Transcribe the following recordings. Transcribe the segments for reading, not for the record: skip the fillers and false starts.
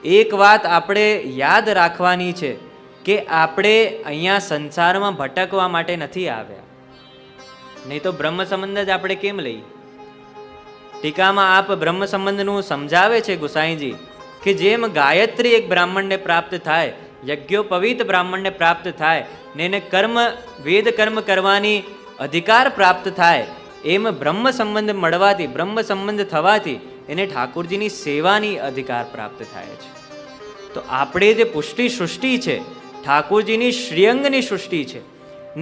એક વાત આપણે યાદ રાખવાની છે કે આપણે અહીંયા સંસારમાં ભટકવા માટે નથી આવ્યા. નહીં તો બ્રહ્મ સંબંધ જ આપણે કેમ લઈએ? ટીકામાં આપ બ્રહ્મ સંબંધનું સમજાવે છે ગુસાઈજી કે જેમ ગાયત્રી એક બ્રાહ્મણને પ્રાપ્ત થાય, યજ્ઞોપવિત બ્રાહ્મણને પ્રાપ્ત થાય ને એને કર્મ વેદ કર્મ કરવાની અધિકાર પ્રાપ્ત થાય, એમ બ્રહ્મ સંબંધ મળવાથી, બ્રહ્મ સંબંધ થવાથી એને ઠાકોરજીની સેવાની અધિકાર પ્રાપ્ત થાય છે. તો આપણે જે પુષ્ટિ સૃષ્ટિ છે, ઠાકોરજીની શ્રીઅંગની સૃષ્ટિ છે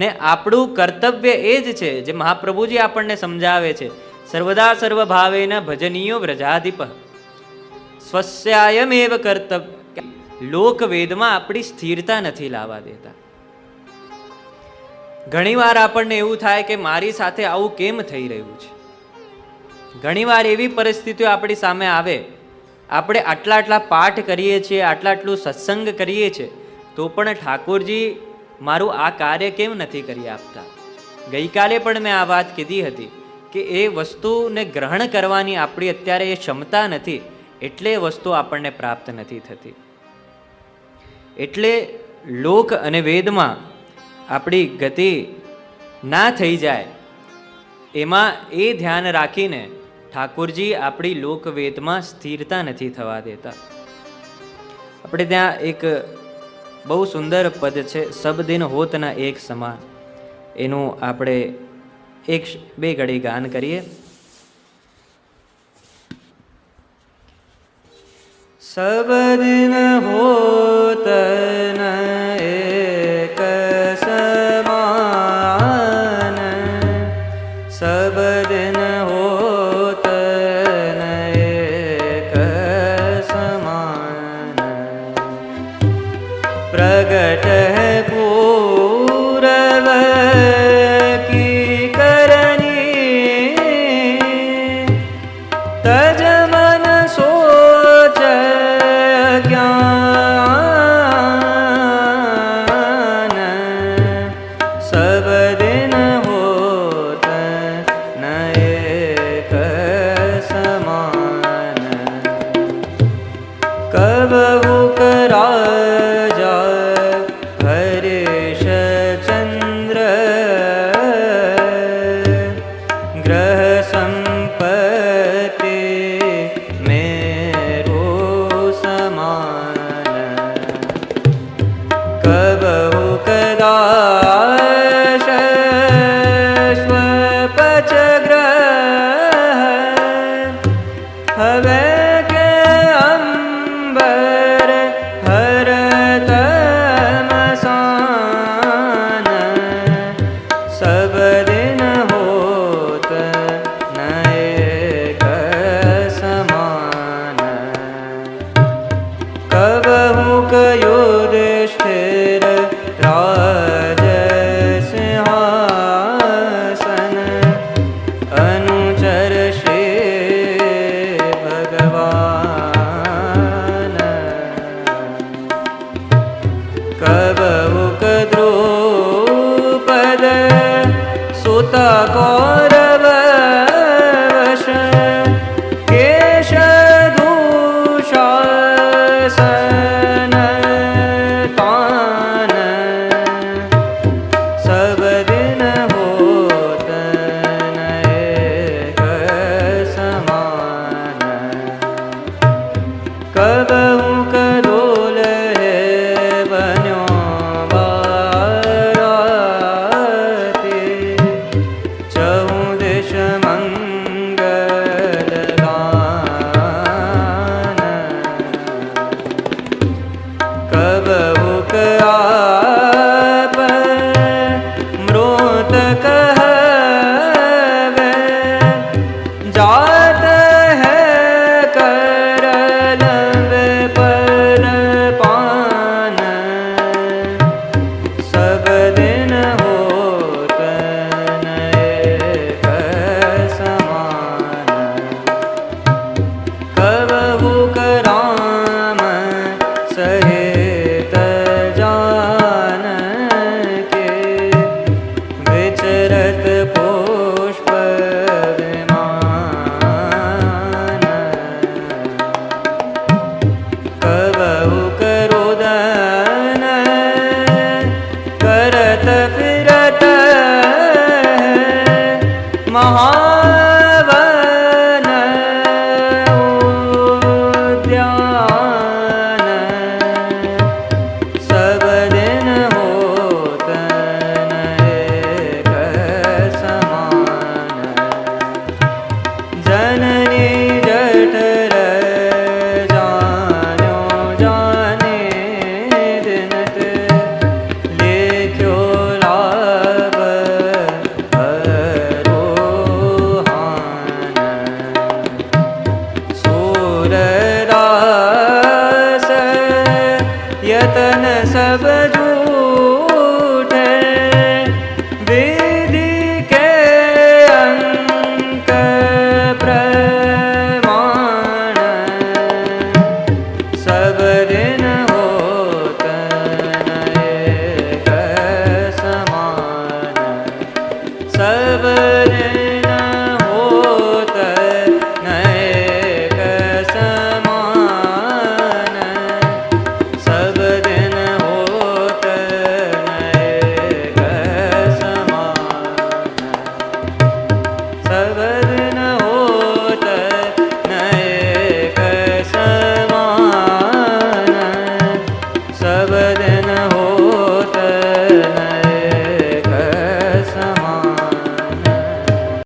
ને આપણું કર્તવ્ય એ જ છે જે મહાપ્રભુજી આપણને સમજાવે છે, સર્વદા સર્વભાવેન ભજનીયો વ્રજાધિપ સ્વસ્યાયમેવ કર્તવ્ય. લોકવેદમાં આપણી સ્થિરતા નથી લાવવા દેતા. ઘણીવાર આપણને એવું થાય કે મારી સાથે આવું કેમ થઈ રહ્યું છે. ઘણીવાર એવી પરિસ્થિતિઓ આપણી સામે આવે, આપણે આટલા પાઠ કરીએ છીએ, આટલું સત્સંગ કરીએ છીએ, તો પણ ઠાકોરજી મારું આ કાર્ય કેમ નથી કરી આપતા. ગઈકાલે પણ મેં આ વાત કીધી હતી કે એ વસ્તુને ગ્રહણ કરવાની આપણી અત્યારે એ ક્ષમતા નથી, એટલે એ વસ્તુ આપણને પ્રાપ્ત નથી થતી. એટલે લોક અને વેદમાં આપણી ગતિ ના થઈ જાય એમાં એ ધ્યાન રાખીને ઠાકોરજી આપણી લોકવેદમાં સ્થિરતા નથી થવા દેતા. આપણે ત્યાં એક બહુ સુંદર પદ છે, સબ દિન હોત ના એક સમાન. એનું આપણે એક બે ઘડી ગાન કરીએ. સબ દિન હોત ના એક સમાન, સબ દિન હોત ના એક સમાન, પ્રગટ है पूरव की करनी, तज मन सोच ज्ञान, सब दिन होत न एक समान, कबहु कराजा हरीश चंद्र, ग्रह संपत्ति मेरो समान, कबहु कदाच स्वपच ग्रह, हवे के अंबर हरत मसान, सब दिन होत न एक समान, कबहु युधिष्ठिर राज सिंहासन, अनुचर श्री भगवान, कबहु द्रुपद सुता कौरव वश, केश दूषासन तान, सब दिन होत न एक समान, कबहु करोल है बन्यो बाराती, चहु दिश मंगल गान, જબ જુદા